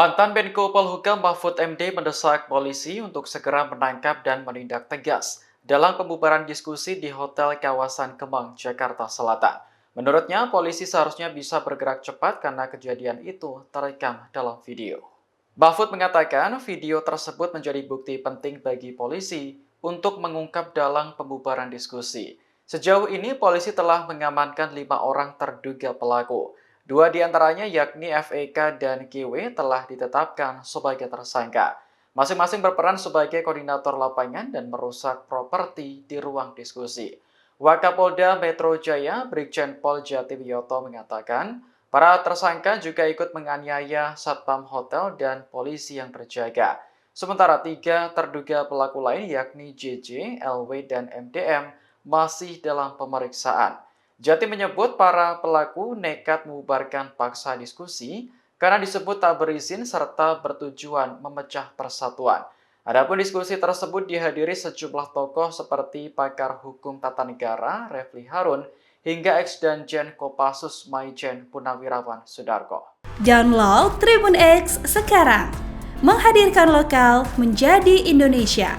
Mantan Menko Polhukam Mahfud MD mendesak polisi untuk segera menangkap dan menindak tegas dalam pembubaran diskusi di Hotel Kawasan Kemang, Jakarta Selatan. Menurutnya, polisi seharusnya bisa bergerak cepat karena kejadian itu terekam dalam video. Mahfud mengatakan video tersebut menjadi bukti penting bagi polisi untuk mengungkap dalam pembubaran diskusi. Sejauh ini, polisi telah mengamankan 5 orang terduga pelaku. 2 diantaranya yakni FEK dan KW telah ditetapkan sebagai tersangka. Masing-masing berperan sebagai koordinator lapangan dan merusak properti di ruang diskusi. Wakapolda Metro Jaya Brigjen Pol Jatiwiyoto mengatakan, para tersangka juga ikut menganiaya satpam hotel dan polisi yang berjaga. Sementara 3 terduga pelaku lain yakni JJ, LW, dan MDM masih dalam pemeriksaan. Jati menyebut para pelaku nekat mengubarkan paksa diskusi karena disebut tak berizin serta bertujuan memecah persatuan. Adapun diskusi tersebut dihadiri sejumlah tokoh seperti pakar hukum tata negara Refli Harun hingga ex-danjen Kopassus Maijen Punawirawan Sudarko. Download Tribun X sekarang, menghadirkan lokal menjadi Indonesia.